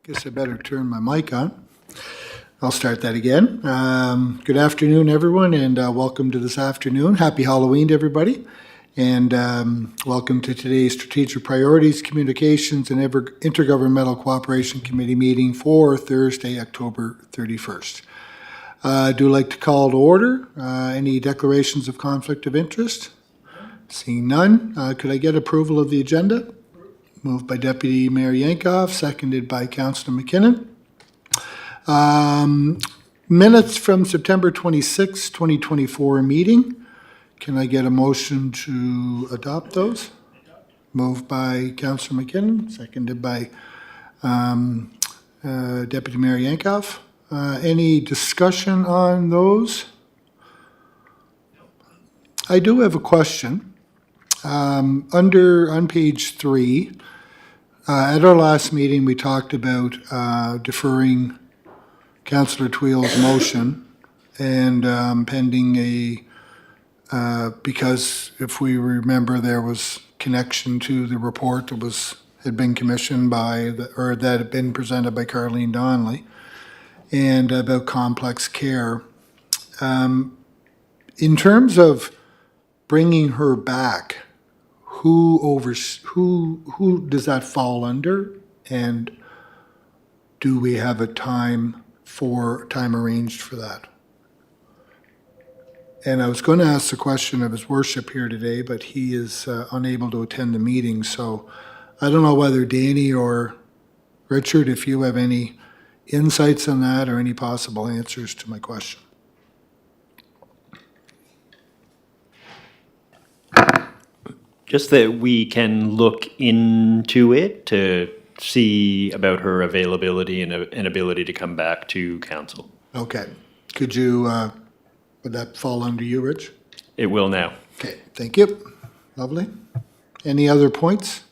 Guess I better turn my mic on. I'll start that again. Good afternoon, everyone, and welcome to this afternoon. Happy Halloween to everybody. And welcome to today's Strategic Priorities, Communications, and Intergovernmental Cooperation Committee meeting for Thursday, October 31st. I do like to call to order. Any declarations of conflict of interest? Seeing none, could I get approval of the agenda? Moved by Deputy Mayor Yankoff, seconded by Councillor McKinnon. Minutes from September 26, 2024 meeting. Can I get a motion to adopt those? Moved by Councillor McKinnon, seconded by Deputy Mayor Yankoff. Any discussion on those? I do have a question. On page 3, at our last meeting, we talked about deferring Councillor Tweel's motion and pending because if we remember, there was connection to the report that had been commissioned that had been presented by Carleen Donnelly, and about complex care. In terms of bringing her back, who does that fall under, and do we have a time arranged for that? And I was going to ask the question of His Worship here today, but he is unable to attend the meeting, so I don't know whether Danny or Richard, if you have any insights on that or any possible answers to my question. Just that we can look into it to see about her availability and ability to come back to council. Okay. Could you, would that fall under you, Rich? It will now. Okay, thank you. Lovely. Any other points?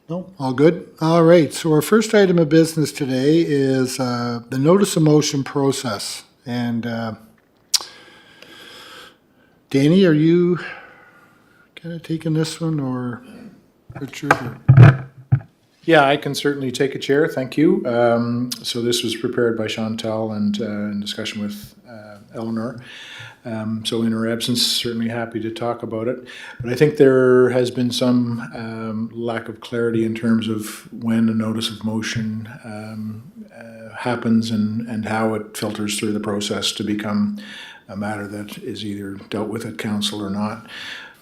No, all good. All right, so our first item of business today is the notice of motion process. And Danny, are you kind of taking this one, or Richard? Or? Yeah, I can certainly take a chair. Thank you. So this was prepared by Chantal and in discussion with Eleanor. So in her absence, certainly happy to talk about it. But I think there has been some lack of clarity in terms of when a notice of motion happens and how it filters through the process to become a matter that is either dealt with at council or not.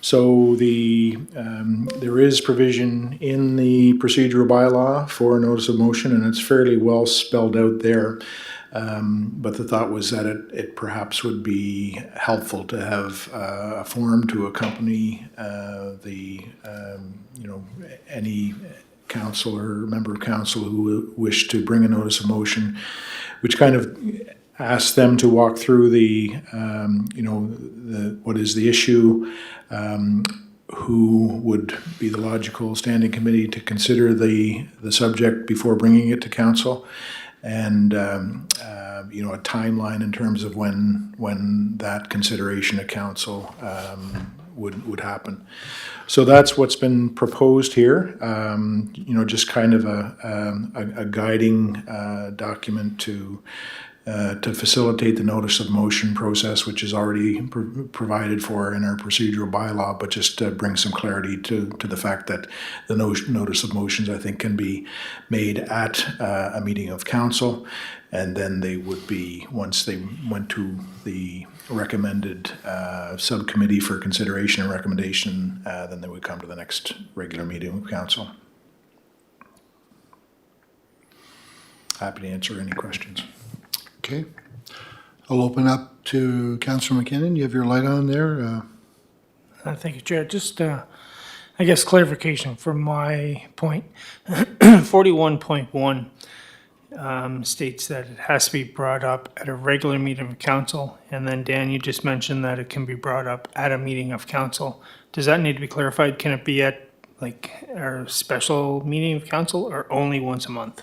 So there is provision in the procedural bylaw for a notice of motion, and it's fairly well spelled out there. But the thought was that it perhaps would be helpful to have a form to accompany any council or member of council who wish to bring a notice of motion, which kind of ask them to walk through what is the issue, who would be the logical standing committee to consider the subject before bringing it to council, and a timeline in terms of when that consideration at council would happen. So that's what's been proposed here. Just kind of a guiding document to facilitate the notice of motion process, which is already provided for in our procedural bylaw, but just to bring some clarity to the fact that the notice of motions, I think, can be made at a meeting of council, and then they would be, once they went to the recommended subcommittee for consideration and recommendation, then they would come to the next regular meeting of council. Happy to answer any questions. Okay. I'll open up to Councillor McKinnon. You have your light on there. Thank you, Chair. Just, I guess, clarification from my point. 41.1 states that it has to be brought up at a regular meeting of council. And then, Dan, you just mentioned that it can be brought up at a meeting of council. Does that need to be clarified? Can it be at, like, our special meeting of council or only once a month?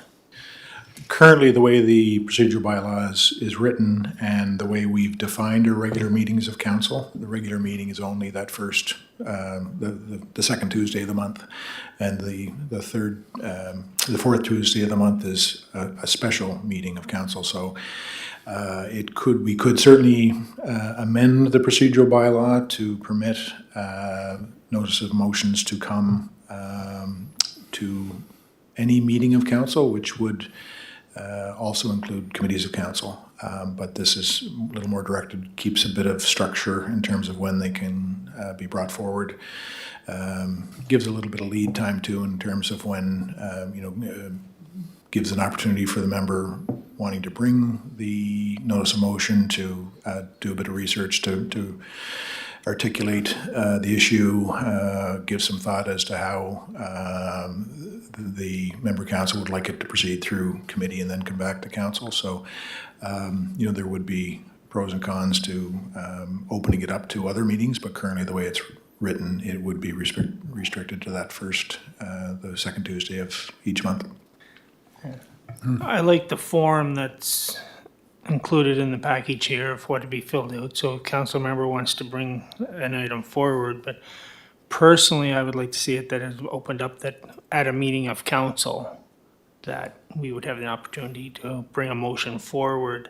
Currently, the way the procedural bylaw is written and the way we've defined our regular meetings of council, the regular meeting is only that first, the second Tuesday of the month. And the fourth Tuesday of the month is a special meeting of council. So we could certainly amend the procedural bylaw to permit notice of motions to come to any meeting of council, which would also include committees of council. But this is a little more directed, keeps a bit of structure in terms of when they can be brought forward. Gives a little bit of lead time too in terms of when, gives an opportunity for the member wanting to bring the notice of motion to do a bit of research to articulate the issue, give some thought as to how the member council would like it to proceed through committee and then come back to council. So, there would be pros and cons to opening it up to other meetings, but currently the way it's written, it would be restricted to that the second Tuesday of each month. I like the form that's included in the package here of what to be filled out. So a council member wants to bring an item forward, but personally, I would like to see it that it's opened up that at a meeting of council, that we would have the opportunity to bring a motion forward.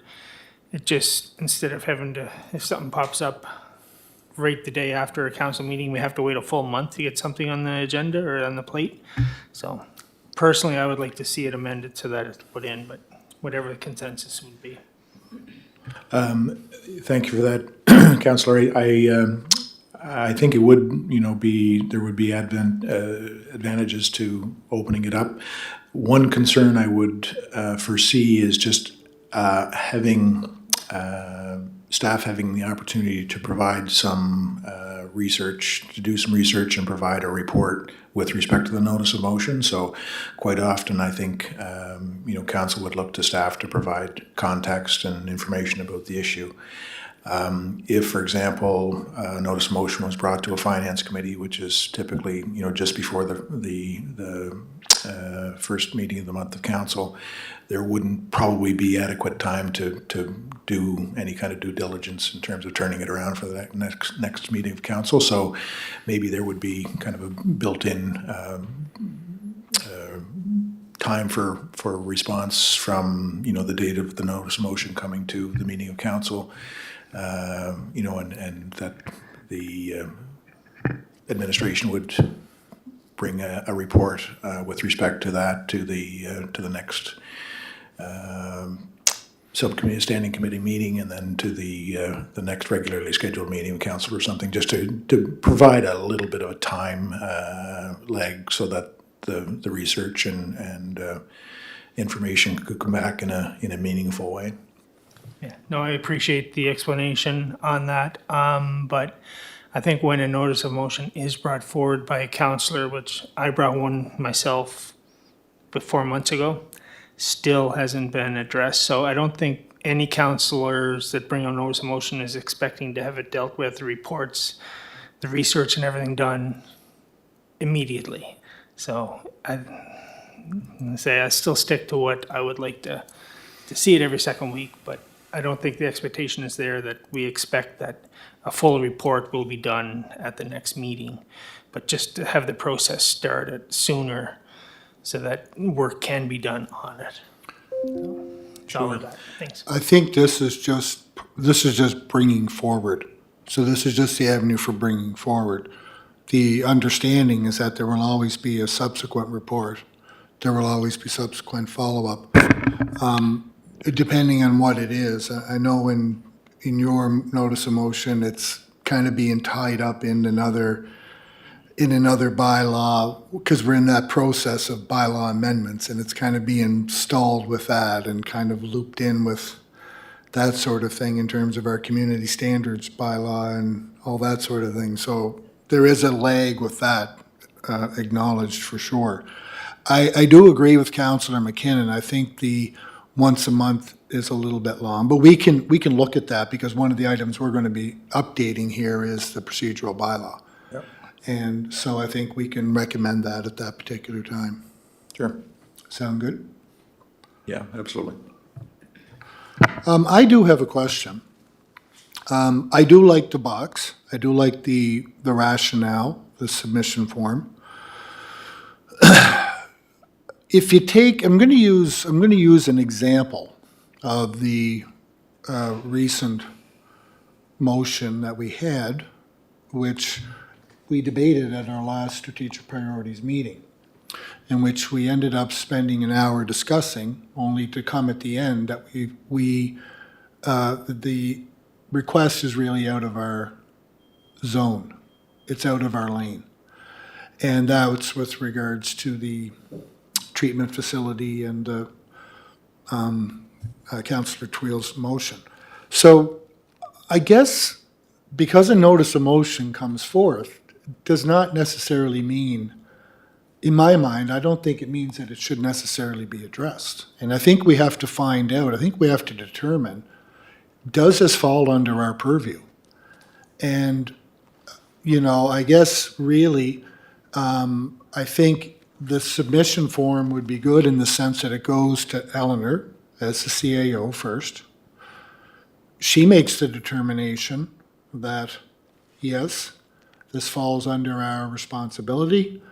It just, instead of having to, if something pops up right the day after a council meeting, we have to wait a full month to get something on the agenda or on the plate. So personally, I would like to see it amended so that it's put in, but whatever the consensus would be. Thank you for that, Councillor. I think it would, there would be advantages to opening it up. One concern I would foresee is just having staff having the opportunity to provide some research, to do some research and provide a report with respect to the notice of motion. So quite often I think, council would look to staff to provide context and information about the issue. If, for example, a notice of motion was brought to a finance committee, which is typically, just before the first meeting of the month of council, there wouldn't probably be adequate time to do any kind of due diligence in terms of turning it around for the next meeting of council. So maybe there would be kind of a built-in time for response from, the date of the notice of motion coming to the meeting of council. And that the administration would bring a report with respect to that to the next subcommittee, standing committee meeting, and then to the next regularly scheduled meeting of council or something, just to provide a little bit of a time lag so that the research and information could come back in a meaningful way. Yeah, no, I appreciate the explanation on that, but I think when a notice of motion is brought forward by a councillor, which I brought one myself 4 months ago, still hasn't been addressed. So I don't think any councillors that bring a notice of motion is expecting to have it dealt with, the reports, the research and everything done immediately. So I still stick to what I would like to see it every second week, but I don't think the expectation is there that we expect that a full report will be done at the next meeting, but just to have the process started sooner so that work can be done on it. That's all I got. Thanks. I think this is just bringing forward. So this is just the avenue for bringing forward. The understanding is that there will always be a subsequent report. There will always be subsequent follow-up. Depending on what it is. I know in your notice of motion, it's kind of being tied up in another bylaw, because we're in that process of bylaw amendments, and it's kind of being stalled with that and kind of looped in with that sort of thing in terms of our community standards bylaw and all that sort of thing. So there is a lag with that, acknowledged for sure. I do agree with Councillor McKinnon. I think the once a month is a little bit long, but we can look at that, because one of the items we're going to be updating here is the procedural bylaw. Yep. And so I think we can recommend that at that particular time. Sure. Sound good? Yeah, absolutely. I do have a question. I do like the box. I do like the rationale, the submission form. If you take, I'm going to use an example of the recent motion that we had, which we debated at our last strategic priorities meeting, in which we ended up spending an hour discussing, only to come at the end that the request is really out of our zone. It's out of our lane. And that's with regards to the treatment facility and Councillor Tweel's motion. So I guess because a notice of motion comes forth does not necessarily mean, in my mind, I don't think it means that it should necessarily be addressed. And I think we have to find out, I think we have to determine, does this fall under our purview? And, I guess really, I think the submission form would be good in the sense that it goes to Eleanor as the CAO first. She makes the determination that, yes, this falls under our responsibility.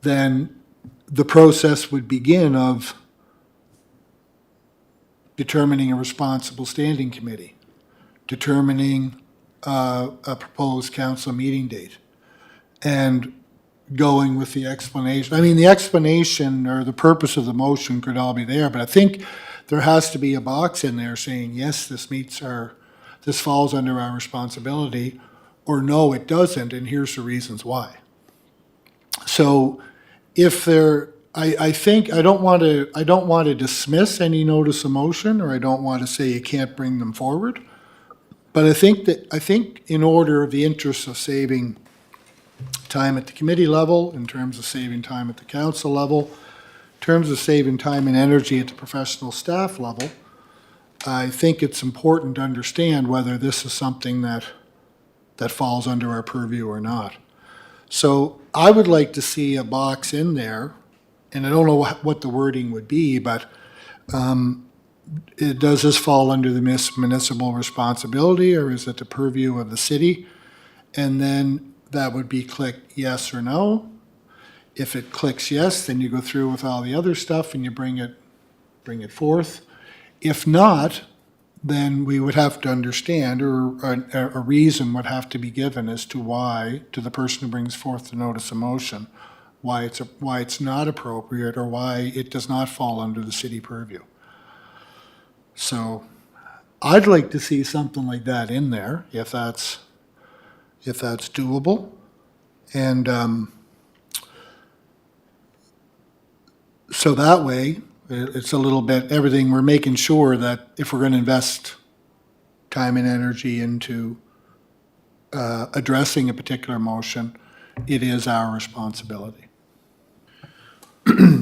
Then the process would begin of determining a responsible standing committee, determining a proposed council meeting date, and going with the explanation. I mean, the explanation or the purpose of the motion could all be there, but I think there has to be a box in there saying, yes, this falls under our responsibility, or no, it doesn't, and here's the reasons why. So I think I don't want to dismiss any notice of motion, or I don't want to say you can't bring them forward. But I think in order of the interest of saving time at the committee level, in terms of saving time at the council level, in terms of saving time and energy at the professional staff level, I think it's important to understand whether this is something that falls under our purview or not. So I would like to see a box in there, and I don't know what the wording would be, but does this fall under the municipal responsibility, or is it the purview of the city? And then that would be click yes or no. If it clicks yes, then you go through with all the other stuff and you bring it forth. If not, then we would have to understand, or a reason would have to be given as to why, to the person who brings forth the notice of motion, why it's not appropriate, or why it does not fall under the city purview. So I'd like to see something like that in there, if that's doable. And so that way, it's a little bit, everything, we're making sure that if we're going to invest time and energy into addressing a particular motion, it is our responsibility.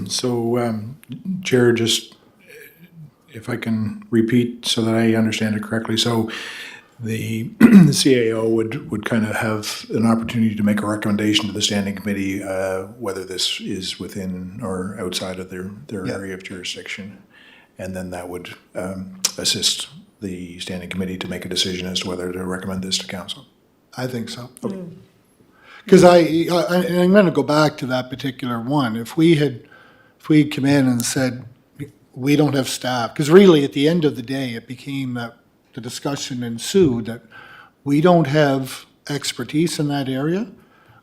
So, Chair, just if I can repeat so that I understand it correctly. So the CAO would kind of have an opportunity to make a recommendation to the standing committee, whether this is within or outside of their area of jurisdiction. And then that would assist the standing committee to make a decision as to whether to recommend this to council. I think so. Because I'm going to go back to that particular one. If we come in and said, we don't have staff, because really at the end of the day, it became that the discussion ensued that we don't have expertise in that area.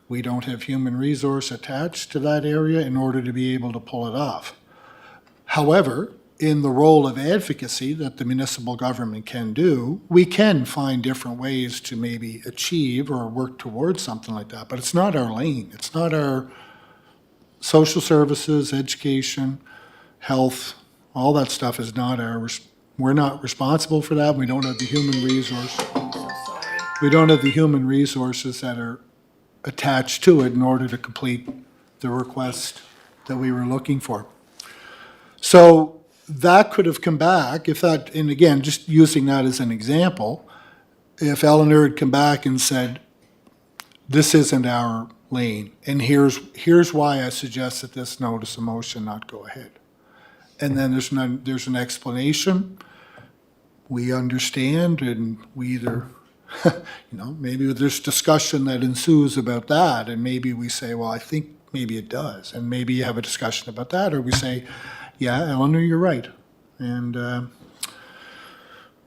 We don't have human resource attached to that area in order to be able to pull it off. However, in the role of advocacy that the municipal government can do, we can find different ways to maybe achieve or work towards something like that. But it's not our lane. It's not our social services, education, health, all that stuff is not we're not responsible for that. We don't have the human resource. We don't have the human resources that are attached to it in order to complete the request that we were looking for. So that could have come back if that, and again, just using that as an example, if Eleanor had come back and said, this isn't our lane, and here's why I suggest that this notice of motion not go ahead. and then there's an explanation. We understand, and we either, maybe there's discussion that ensues about that, and maybe we say, well, I think maybe it does, and maybe you have a discussion about that, or we say, yeah, Eleanor, you're right, and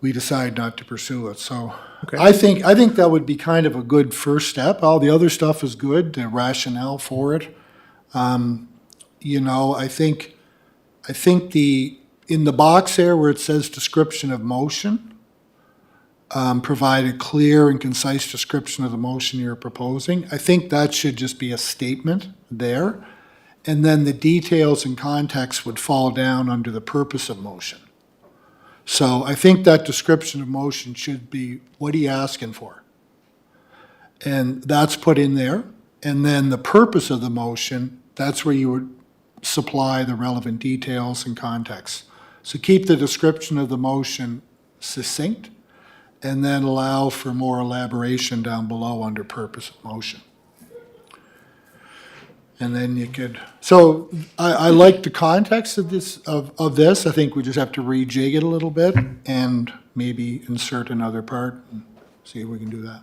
we decide not to pursue it. So Okay. I think that would be kind of a good first step. All the other stuff is good, the rationale for it. I think in the box there where it says description of motion, provide a clear and concise description of the motion you're proposing. I think that should just be a statement there. And then the details and context would fall down under the purpose of motion. So I think that description of motion should be, what are you asking for? And that's put in there. And then the purpose of the motion, that's where you would supply the relevant details and context. So keep the description of the motion succinct, and then allow for more elaboration down below under purpose of motion. And then you could, so I like the context of this. I think we just have to rejig it a little bit and maybe insert another part and see if we can do that.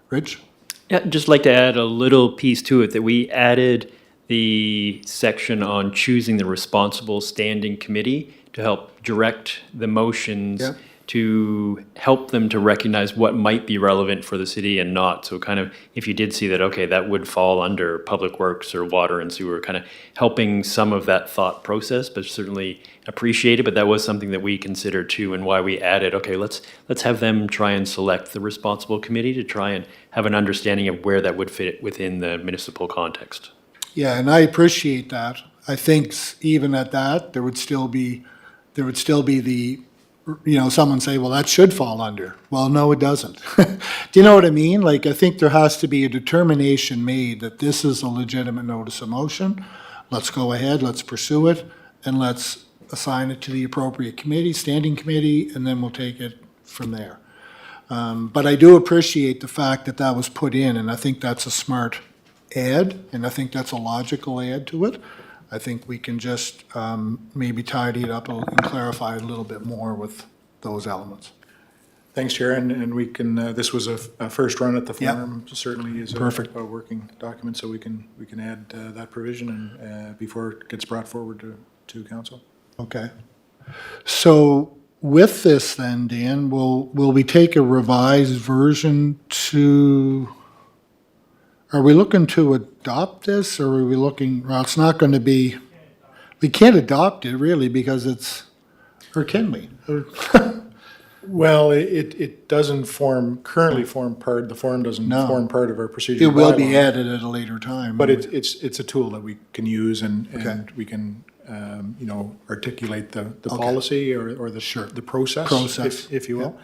Rich? Yeah, just like to add a little piece to it, that we added the section on choosing the responsible standing committee to help direct the motions, Yeah. to help them to recognize what might be relevant for the city and not. So kind of, if you did see that, okay, that would fall under public works or water and sewer, kind of helping some of that thought process, but certainly appreciated. But that was something that we considered too, and why we added, okay, let's have them try and select the responsible committee to try and have an understanding of where that would fit within the municipal context. Yeah, and I appreciate that. I think even at that, there would still be the, someone say, well, that should fall under. Well, no, it doesn't. Do you know what I mean? Like, I think there has to be a determination made that this is a legitimate notice of motion. Let's go ahead, let's pursue it, and let's assign it to the appropriate committee, standing committee, and then we'll take it from there. But I do appreciate the fact that that was put in, and I think that's a smart add, and I think that's a logical add to it. I think we can just maybe tidy it up and clarify it a little bit more with those elements. Thanks, Chair, and we can, this was a first run at the Yep. form, certainly is Perfect. a working document, so we can add that provision and before it gets brought forward to council. Okay. So with this then, Dan, will we take a revised version to, are we looking to adopt this, or are we looking, well, it's not going to be, we can't adopt it really because it's, or can we? Well, it doesn't currently form part, the form doesn't No. form part of our procedural It will be bylaw. added at a later time. But it's a tool that we can use and Okay. we can, articulate the Okay. policy or the, Sure. the process, Process, if you will.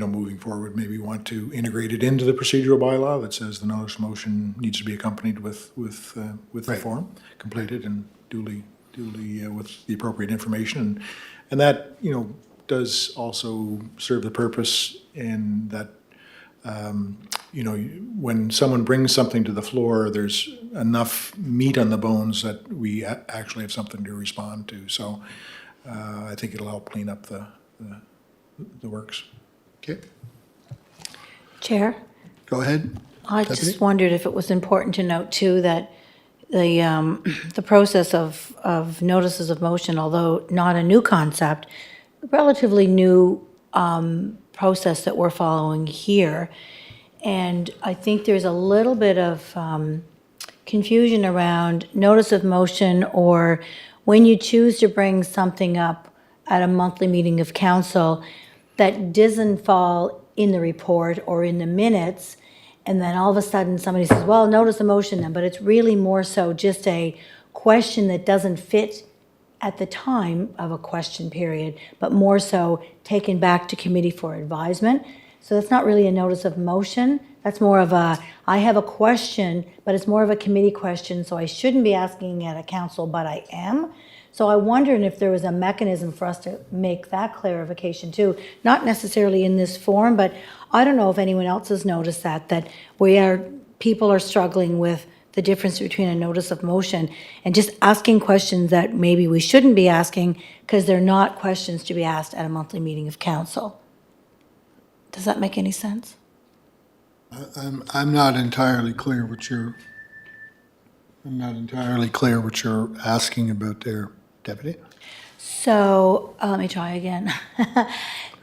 Moving forward, maybe want to integrate it into the procedural bylaw that says the notice of motion needs to be accompanied with the Right. form, completed and duly with the appropriate information. And that, does also serve the purpose in that, when someone brings something to the floor, there's enough meat on the bones that we actually have something to respond to. So I think it'll help clean up the works. Okay, Chair, go ahead. I Deputy? just wondered if it was important to note too that the process of notices of motion, although not a new concept, relatively new process that we're following here. And I think there's a little bit of confusion around notice of motion, or when you choose to bring something up at a monthly meeting of council that doesn't fall in the report or in the minutes, and then all of a sudden somebody says, well, notice of motion then, but it's really more so just a question that doesn't fit at the time of a question period, but more so taken back to committee for advisement. So that's not really a notice of motion. That's more of a, I have a question, but it's more of a committee question, so I shouldn't be asking at a council, but I am. So I wondered if there was a mechanism for us to make that clarification too, not necessarily in this form, but I don't know if anyone else has noticed that people are struggling with the difference between a notice of motion and just asking questions that maybe we shouldn't be asking because they're not questions to be asked at a monthly meeting of council. Does that make any sense? I'm not entirely clear what you're asking about there, Deputy. So, let me try again.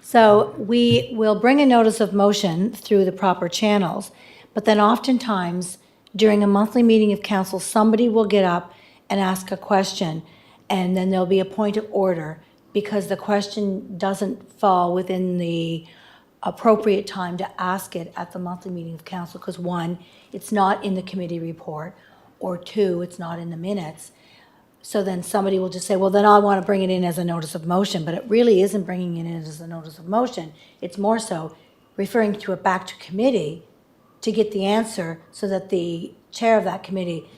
So we will bring a notice of motion through the proper channels, but then oftentimes during a monthly meeting of council, somebody will get up and ask a question, and then there'll be a point of order because the question doesn't fall within the appropriate time to ask it at the monthly meeting of council, because one, it's not in the committee report, or two, it's not in the minutes. So then somebody will just say, well, then I want to bring it in as a notice of motion, but it really isn't bringing it in as a notice of motion. It's more so referring to it back to committee to get the answer so that the chair of that committee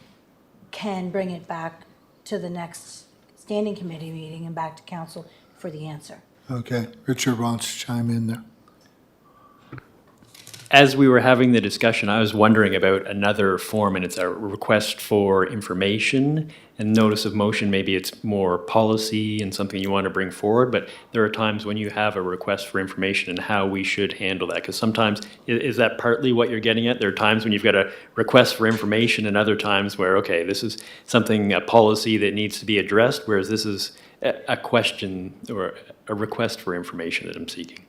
can bring it back to the next standing committee meeting and back to council for the answer. Okay, Richard wants to chime in there. As we were having the discussion, I was wondering about another form, and it's a request for information. And notice of motion, maybe it's more policy and something you want to bring forward, but there are times when you have a request for information and how we should handle that. Because sometimes, is that partly what you're getting at? There are times when you've got a request for information and other times where, okay, this is something, a policy that needs to be addressed, whereas this is a question or a request for information that I'm seeking.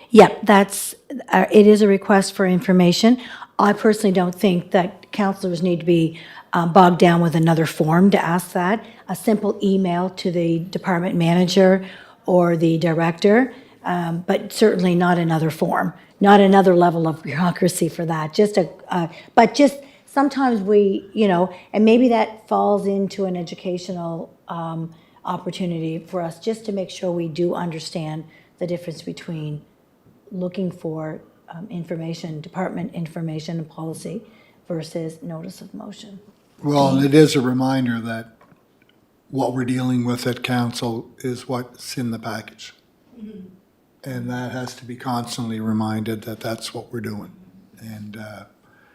Yeah, it is a request for information. I personally don't think that councillors need to be bogged down with another form to ask that. A simple email to the department manager or the director, but certainly not another form, not another level of bureaucracy for that. But just sometimes and maybe that falls into an educational opportunity for us just to make sure we do understand the difference between looking for information, department information and policy versus notice of motion. Well, and it is a reminder that what we're dealing with at council is what's in the package. Mm-hmm. And that has to be constantly reminded that that's what we're doing. And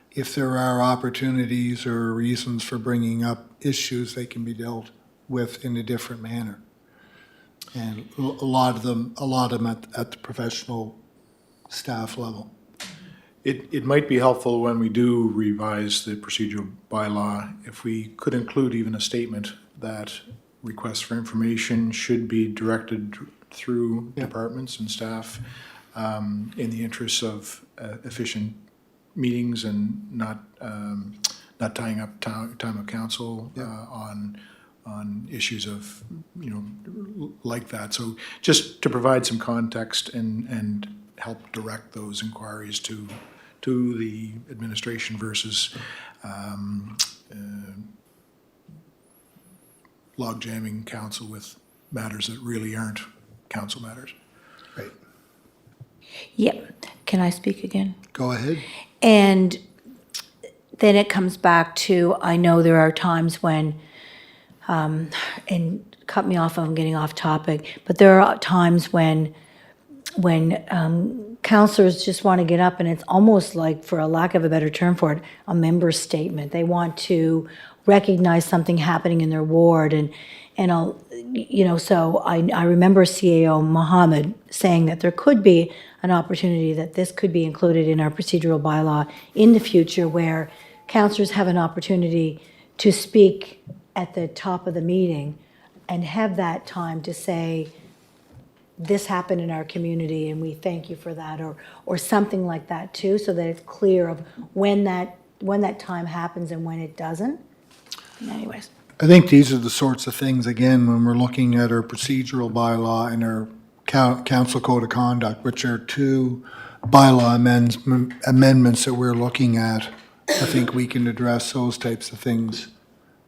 if there are opportunities or reasons for bringing up issues, they can be dealt with in a different manner. And a lot of them at the professional staff level. It might be helpful when we do revise the procedural bylaw if we could include even a statement that requests for information should be directed through departments and staff in the interests of efficient meetings and not tying up time of council on issues of like that. So just to provide some context and help direct those inquiries to the administration versus log jamming council with matters that really aren't council matters. Right. Yep. Can I speak again? Go ahead. And then it comes back to, I know there are times when, and cut me off if I'm getting off topic, but there are times when councillors just want to get up and it's almost like, for a lack of a better term for it, a member statement. They want to recognize something happening in their ward so I remember CAO Mohammed saying that there could be an opportunity that this could be included in our procedural bylaw in the future where councillors have an opportunity to speak at the top of the meeting and have that time to say, this happened in our community and we thank you for that, or something like that too, so that it's clear of when that time happens and when it doesn't. Anyways. I think these are the sorts of things, again, when we're looking at our procedural bylaw and our council code of conduct, which are two bylaw amendments that we're looking at. I think we can address those types of things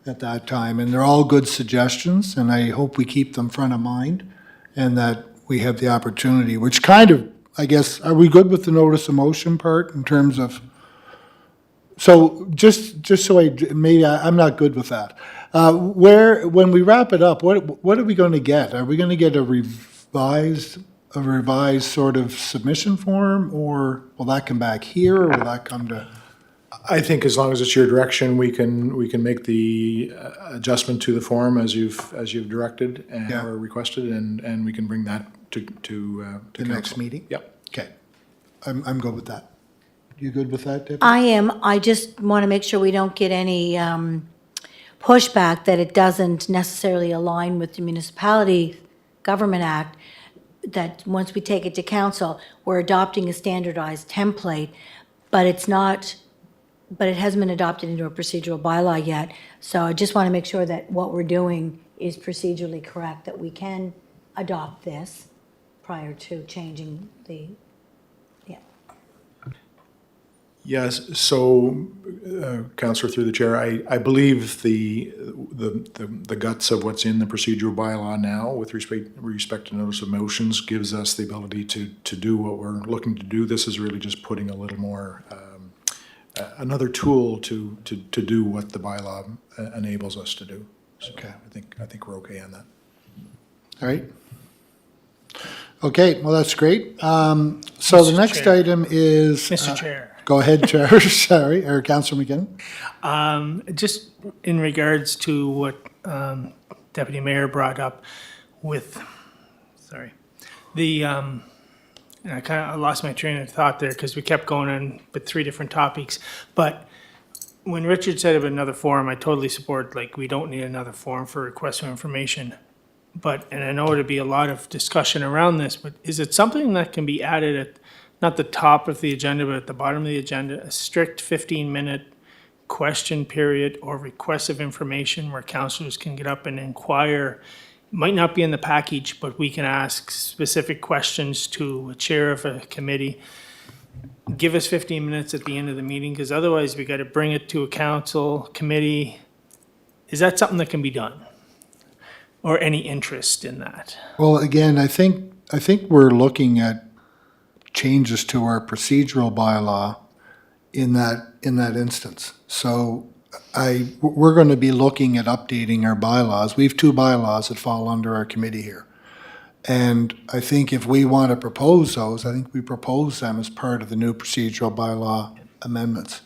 at that time. And they're all good suggestions, and I hope we keep them front of mind and that we have the opportunity, which kind of, I guess, are we good with the notice of motion part in terms of, so just so I'm not good with that. When we wrap it up, what are we going to get? Are we going to get a revised sort of submission form, or will that come back here, or will that come to I think as long as it's your direction, we can make the adjustment to the form as you've directed and Yeah. or requested, and we can bring that to The next council. meeting? Yep. Okay. I'm good with that. You good with that, Debbie? I am. I just want to make sure we don't get any pushback that it doesn't necessarily align with the Municipality Government Act, that once we take it to council, we're adopting a standardized template, but it's not, but it hasn't been adopted into a procedural bylaw yet. So I just want to make sure that what we're doing is procedurally correct, that we can adopt this prior to changing the, yeah. Yes, so, Councillor, through the chair, I believe the guts of what's in the procedural bylaw now with respect to notice of motions gives us the ability to do what we're looking to do. This is really just putting a little more, another tool to do what the bylaw enables us to do. So Okay. I think we're okay on that. All right. Okay, well, that's great. So the Mr. next Chair. item is. Mr. Chair. Go ahead, Chair, sorry, or Councillor McKinnon. Just in regards to what Deputy Mayor brought up with, sorry, the, and I lost my train of thought there because we kept going on with 3 different topics. But when Richard said of another forum, I totally support, like, we don't need another forum for requests for information. But, and I know there'd be a lot of discussion around this, but is it something that can be added at, not the top of the agenda, but at the bottom of the agenda, a strict 15-minute question period or request of information where councillors can get up and inquire? Might not be in the package, but we can ask specific questions to a chair of a committee. Give us 15 minutes at the end of the meeting, because otherwise we got to bring it to a council committee. Is that something that can be done? Or any interest in that? Well, again, I think we're looking at changes to our procedural bylaw in that instance. So we're going to be looking at updating our bylaws. We have 2 bylaws that fall under our committee here. And I think if we want to propose those, I think we propose them as part of the new procedural bylaw amendments.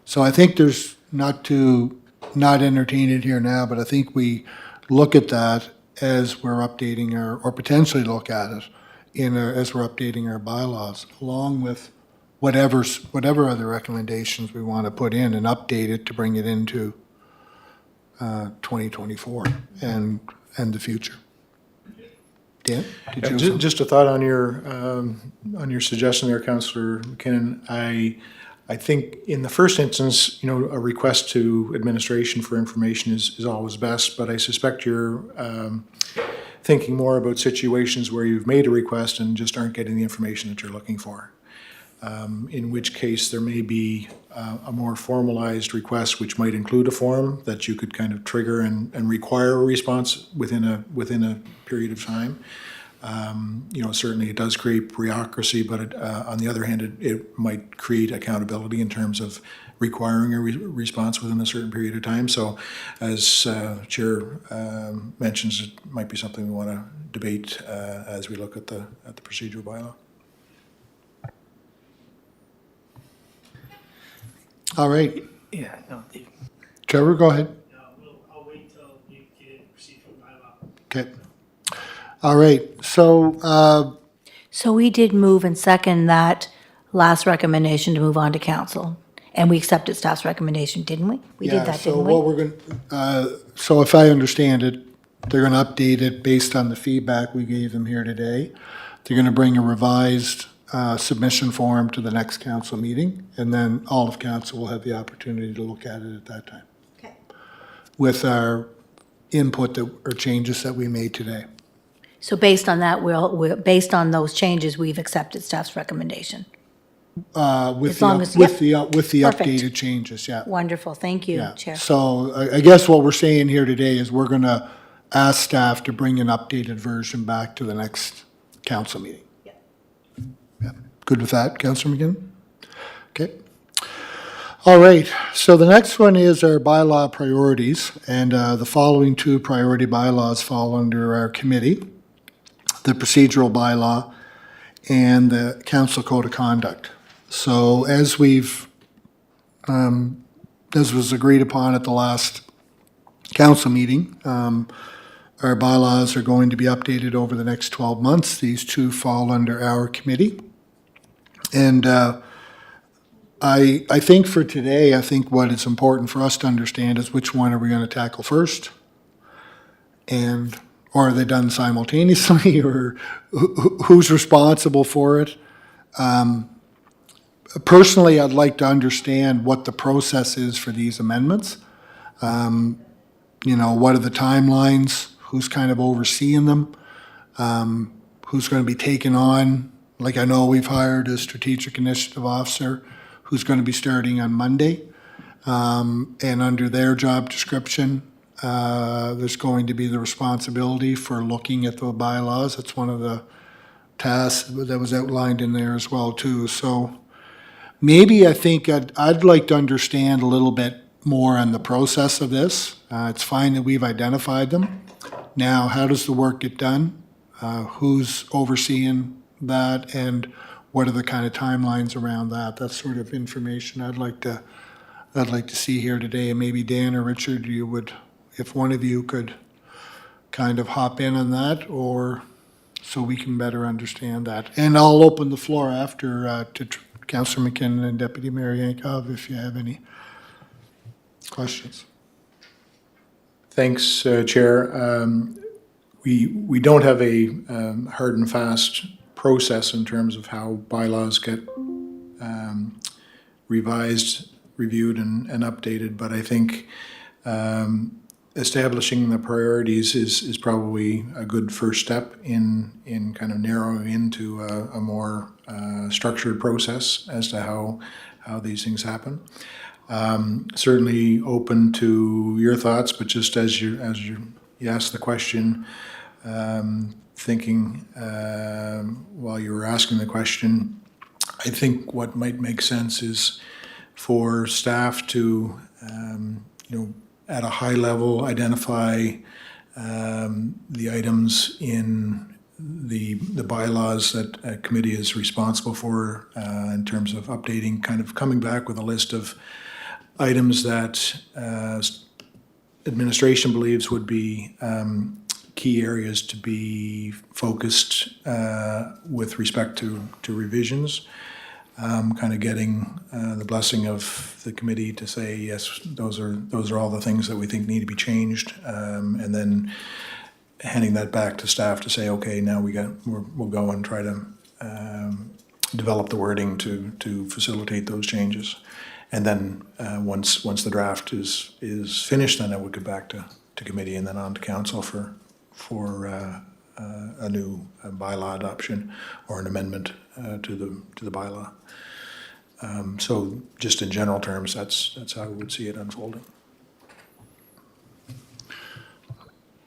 So I think there's not entertain it here now, but I think we look at that as we're updating or potentially look at it as we're updating our bylaws, along with whatever other recommendations we want to put in and update it to bring it into 2024 and the future. Dan, did you have something? Just a thought on your suggestion there, Councillor McKinnon. I think in the first instance, a request to administration for information is always best, but I suspect you're thinking more about situations where you've made a request and just aren't getting the information that you're looking for. In which case there may be a more formalized request which might include a form that you could kind of trigger and require a response within a period of time. Certainly it does create bureaucracy, but on the other hand, it might create accountability in terms of requiring a response within a certain period of time. So as Chair mentions, it might be something we want to debate as we look at the procedural bylaw. All right, Yeah, no, Trevor, go ahead. I'll wait till you get in procedural bylaw. Okay. All right, so, So we did move and second that last recommendation to move on to council. And we accepted staff's recommendation, didn't we? We did that, so didn't what we? we're going, so if I understand it, they're going to update it based on the feedback we gave them here today. They're going to bring a revised submission form to the next council meeting, and then all of council will have the opportunity to look at it at that time Okay. with our input or changes that we made today. So based on that, based on those changes, we've accepted staff's recommendation. With As the, long as- with the Perfect. updated changes, yeah. Wonderful, thank you, Yeah, Chair. so I guess what we're saying here today is we're gonna ask staff to bring an updated version back to the next council meeting. Yeah. Good with that, Councillor McGinn? Okay. All right, so the next one is our bylaw priorities, and the following 2 priority bylaws fall under our committee: the procedural bylaw and the council code of conduct. So as we've as was agreed upon at the last council meeting, our bylaws are going to be updated over the next 12 months. These two fall under our committee. And I think for today, I think what is important for us to understand is which one are we going to tackle first? And, or are they done simultaneously, or who's responsible for it? Personally, I'd like to understand what the process is for these amendments. What are the timelines? Who's kind of overseeing them? Who's going to be taken on? Like, I know we've hired a strategic initiative officer who's going to be starting on Monday. And under their job description, there's going to be the responsibility for looking at the bylaws. That's one of the tasks that was outlined in there as well, too. So maybe I think I'd like to understand a little bit more on the process of this. It's fine that we've identified them. Now, how does the work get done? Who's overseeing that, and what are the kind of timelines around that? That's sort of information I'd like to see here today. And maybe Dan or Richard, you would, if one of you could kind of hop in on that, or so we can better understand that. And I'll open the floor after to Councillor McKinnon and Deputy Mayor Yankov if you have any questions. Thanks, Chair. We don't have a hard and fast process in terms of how bylaws get revised, reviewed, and updated, but I think establishing the priorities is probably a good first step in kind of narrowing into a more structured process as to how these things happen. Certainly open to your thoughts, but just as you asked the question, thinking while you were asking the question, I think what might make sense is for staff to, at a high level, identify the items in the bylaws that a committee is responsible for in terms of updating, kind of coming back with a list of items that administration believes would be key areas to be focused with respect to revisions. Kind of getting the blessing of the committee to say, yes, those are all the things that we think need to be changed, and then handing that back to staff to say, okay, now we'll go and try to develop the wording to facilitate those changes. And then once the draft is finished, then it would go back to committee and then on to council for a new bylaw adoption or an amendment to the bylaw. So just in general terms, that's how we would see it unfolding.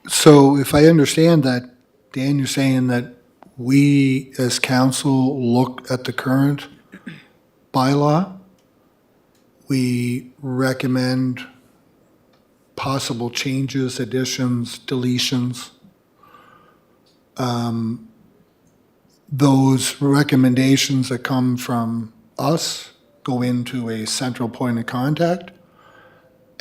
So if I understand that, Dan, you're saying that we as council look at the current bylaw, we recommend possible changes, additions, deletions. Those recommendations that come from us go into a central point of contact,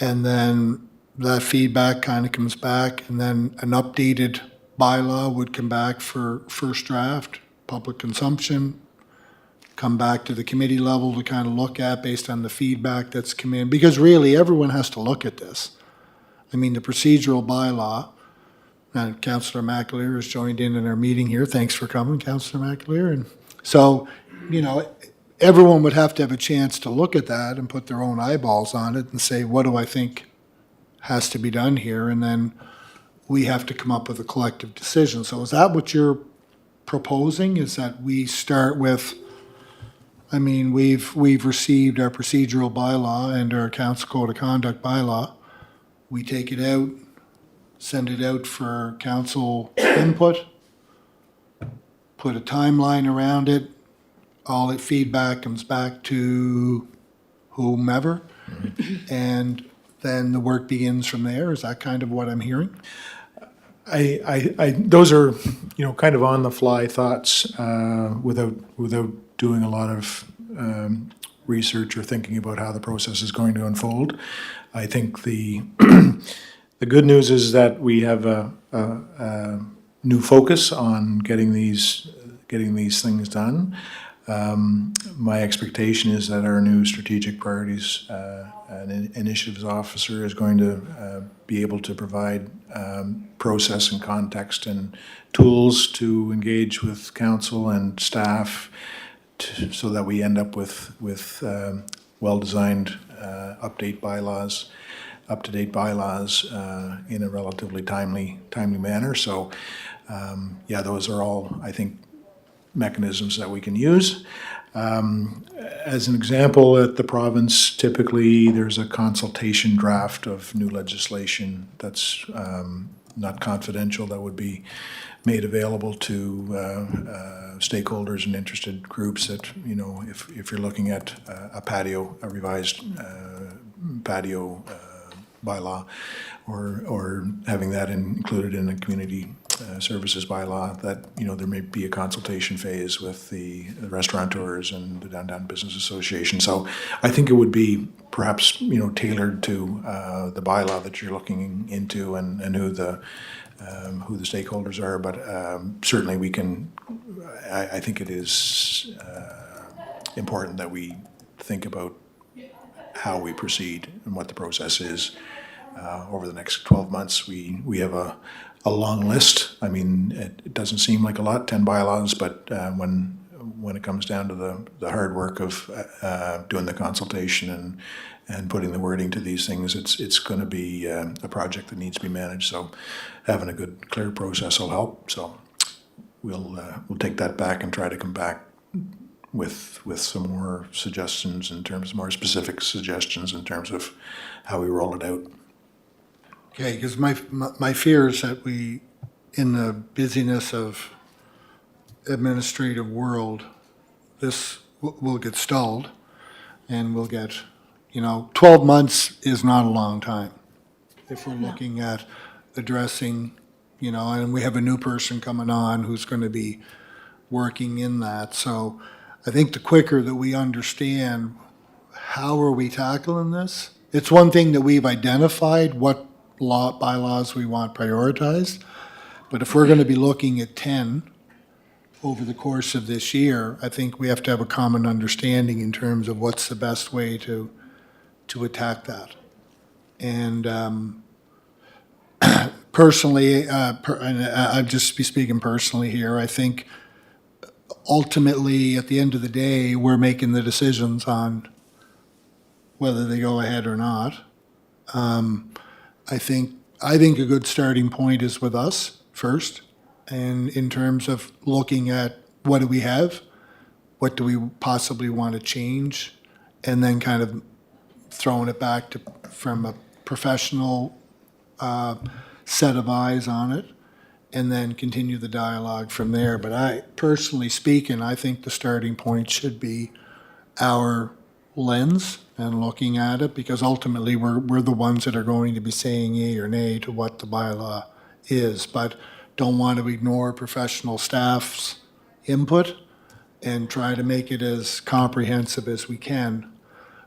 and then that feedback kind of comes back, and then an updated bylaw would come back for first draft, public consumption, come back to the committee level to kind of look at based on the feedback that's come in. Because really, everyone has to look at this. I mean, the procedural bylaw, and Councillor McAleer has joined in our meeting here. Thanks for coming, Councillor McAleer. And so, everyone would have to have a chance to look at that and put their own eyeballs on it and say, what do I think has to be done here? And then we have to come up with a collective decision. So is that what you're proposing, is that we start with, we've received our procedural bylaw and our council code of conduct bylaw. We take it out, send it out for council input, put a timeline around it, all the feedback comes back to whomever, and then the work begins from there. Is that kind of what I'm hearing? Those are, kind of on the fly thoughts without doing a lot of research or thinking about how the process is going to unfold. I think the the good news is that we have a new focus on getting these things done. My expectation is that our new strategic priorities and initiatives officer is going to be able to provide process and context and tools to engage with council and staff so that we end up with well-designed up-to-date bylaws in a relatively timely manner. So, yeah, those are all, I think, mechanisms that we can use. As an example, at the province, typically there's a consultation draft of new legislation that's not confidential, that would be made available to stakeholders and interested groups that, you know, if you're looking at a revised patio bylaw, or having that included in a community services bylaw, that, you know, there may be a consultation phase with the restaurateurs and the Downtown Business Association. So I think it would be perhaps, you know, tailored to the bylaw that you're looking into and who the stakeholders are. But certainly we can, I think it is important that we think about how we proceed and what the process is. Over the next 12 months, we have a long list. I mean, it doesn't seem like a lot, 10 bylaws, but when it comes down to the hard work of doing the consultation and putting the wording to these things, it's going to be a project that needs to be managed. So having a good, clear process will help. So we'll take that back and try to come back with some more suggestions in terms, more specific suggestions in terms of how we roll it out. Okay, because my fear is that we, in the busyness of administrative world, this will get stalled, and we'll get, 12 months is not a long time. If we're looking at addressing, and we have a new person coming on who's going to be working in that. So I think the quicker that we understand how are we tackling this, it's one thing that we've identified what bylaws we want prioritized, but if we're going to be looking at 10 over the course of this year, I think we have to have a common understanding in terms of what's the best way to attack that. And personally, and I'll just be speaking personally here, I think ultimately at the end of the day, we're making the decisions on whether they go ahead or not. I think a good starting point is with us first, and in terms of looking at what do we have, what do we possibly want to change, and then kind of throwing it back to from a professional set of eyes on it, and then continue the dialogue from there. But I, personally speaking, I think the starting point should be our lens and looking at it, because ultimately we're the ones that are going to be saying yea or nay to what the bylaw is, but don't want to ignore professional staff's input and try to make it as comprehensive as we can.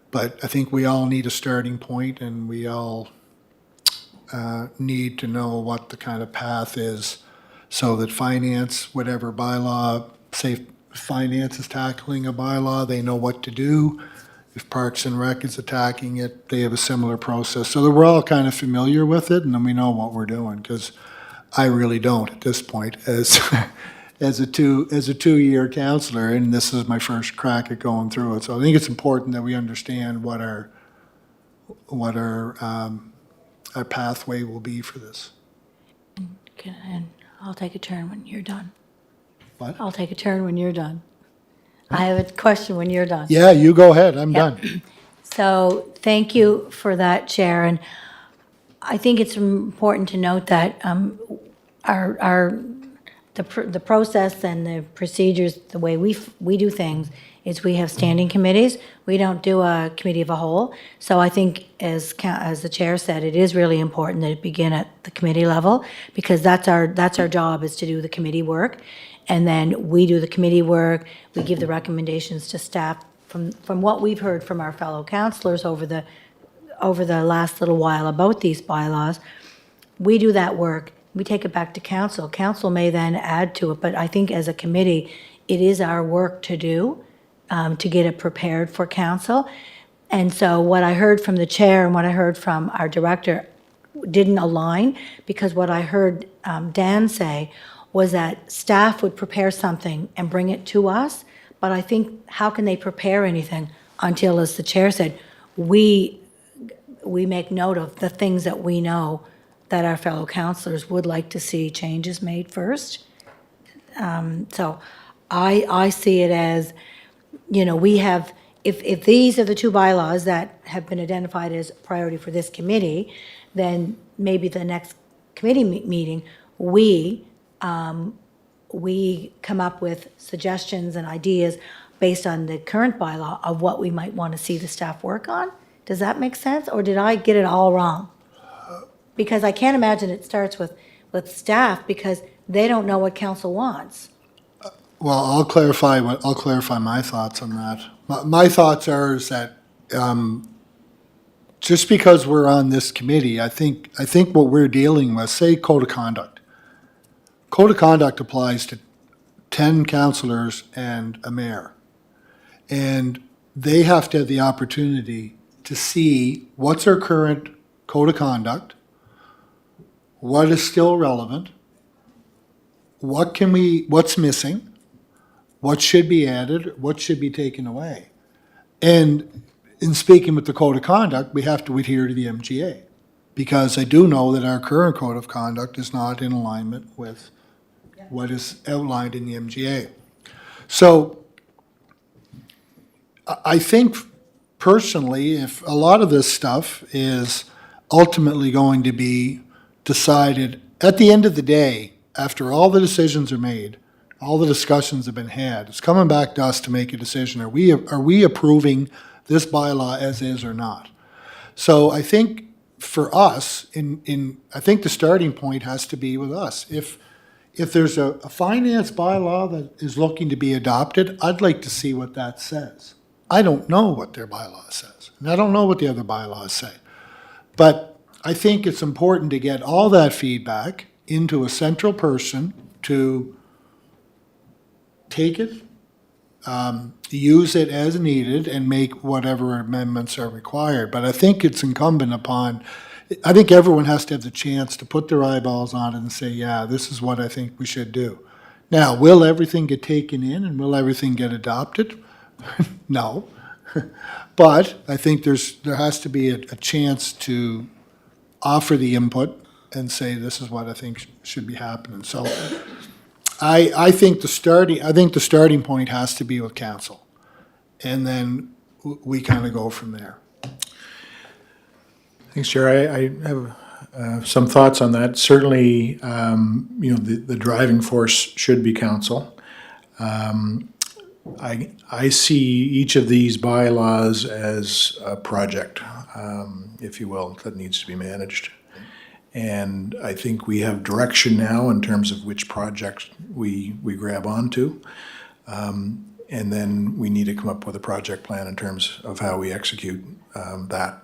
But I think we all need a starting point, and we all need to know what the kind of path is, so that finance, whatever bylaw, say finance is tackling a bylaw, they know what to do. If Parks and Rec is attacking it, they have a similar process. So that we're all kind of familiar with it, and then we know what we're doing, because I really don't at this point as as a two-year counselor, and this is my first crack at going through it. So I think it's important that we understand what our pathway will be for this. And I'll take a turn when you're done. What? I'll take a turn when you're done. I have a question when you're done. Yeah, you go ahead. I'm done. So thank you for that, Chair. And I think it's important to note that the process and the procedures, the way we do things, is we have standing committees. We don't do a committee of a whole. So I think, as the Chair said, it is really important that it begin at the committee level, because that's our job, is to do the committee work. And then we do the committee work, we give the recommendations to staff from what we've heard from our fellow councillors over the last little while about these bylaws, we do that work, we take it back to council. Council may then add to it, but I think as a committee, it is our work to do, to get it prepared for council. And so what I heard from the chair and what I heard from our director didn't align, because what I heard Dan say was that staff would prepare something and bring it to us, but I think, how can they prepare anything until, as the chair said, we make note of the things that we know that our fellow councillors would like to see changes made first. So I see it as, we have, if these are the two bylaws that have been identified as priority for this committee, then maybe the next committee meeting, we come up with suggestions and ideas based on the current bylaw of what we might want to see the staff work on. Does that make sense, or did I get it all wrong? Because I can't imagine it starts with staff, because they don't know what council wants. Well, I'll clarify my thoughts on that. My thoughts are is that just because we're on this committee, I think what we're dealing with, say code of conduct. Code of conduct applies to 10 councillors and a mayor. And they have to have the opportunity to see what's our current code of conduct, what is still relevant, what's missing, what should be added, what should be taken away. And in speaking with the code of conduct, we have to adhere to the MGA, because I do know that our current code of conduct is not in alignment with what is outlined in the MGA. So I think personally, if a lot of this stuff is ultimately going to be decided at the end of the day, after all the decisions are made, all the discussions have been had, it's coming back to us to make a decision. Are we approving this bylaw as is or not? So I think for us, I think the starting point has to be with us. If there's a finance bylaw that is looking to be adopted, I'd like to see what that says. I don't know what their bylaw says, and I don't know what the other bylaws say. But I think it's important to get all that feedback into a central person to take it, use it as needed, and make whatever amendments are required. But I think it's incumbent upon, I think everyone has to have the chance to put their eyeballs on it and say, yeah, this is what I think we should do. Now, will everything get taken in and will everything get adopted? No. But I think there has to be a chance to offer the input and say, this is what I think should be happening. So I think the starting point has to be with council, and then we kind of go from there. Thanks, Chair. I have some thoughts on that. Certainly, the driving force should be council. I see each of these bylaws as a project, if you will, that needs to be managed. And I think we have direction now in terms of which project we grab onto. And then we need to come up with a project plan in terms of how we execute that.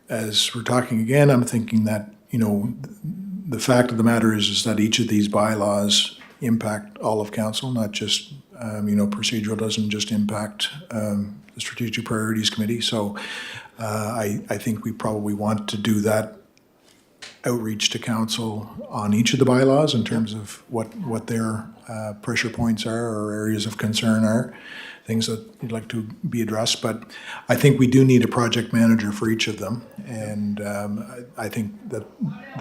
As we're talking again, I'm thinking that, the fact of the matter is that each of these bylaws impact all of council, not just, procedural doesn't just impact the Strategic Priorities Committee. So I think we probably want to do that outreach to council on each of the bylaws in terms of what their pressure points are or areas of concern are, things that you'd like to be addressed. But I think we do need a project manager for each of them. And I think that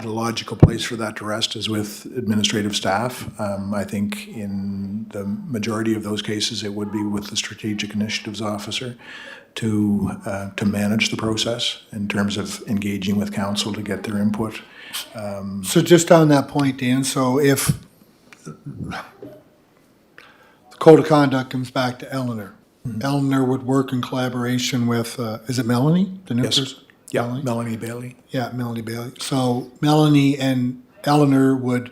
the logical place for that to rest is with administrative staff. I think in the majority of those cases, it would be with the Strategic Initiatives Officer to manage the process in terms of engaging with council to get their input. So just on that point, Dan, so if the code of conduct comes back to Eleanor, Eleanor would work in collaboration with, is it Melanie, the new Yes. person? Yeah, Melanie Bailey. Yeah, Melanie Bailey. So Melanie and Eleanor would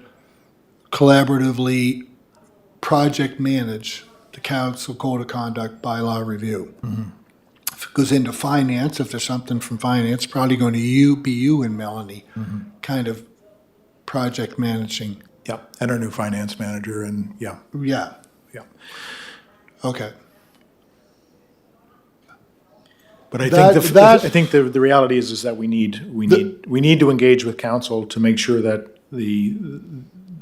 collaboratively project manage the council code of conduct bylaw review. If it goes into finance, if there's something from finance, probably going to be you and Melanie, kind of project managing. Yeah, and our new finance manager, and yeah, Yeah, yeah. okay. But I That- think that- I think the reality is that we need to engage with council to make sure that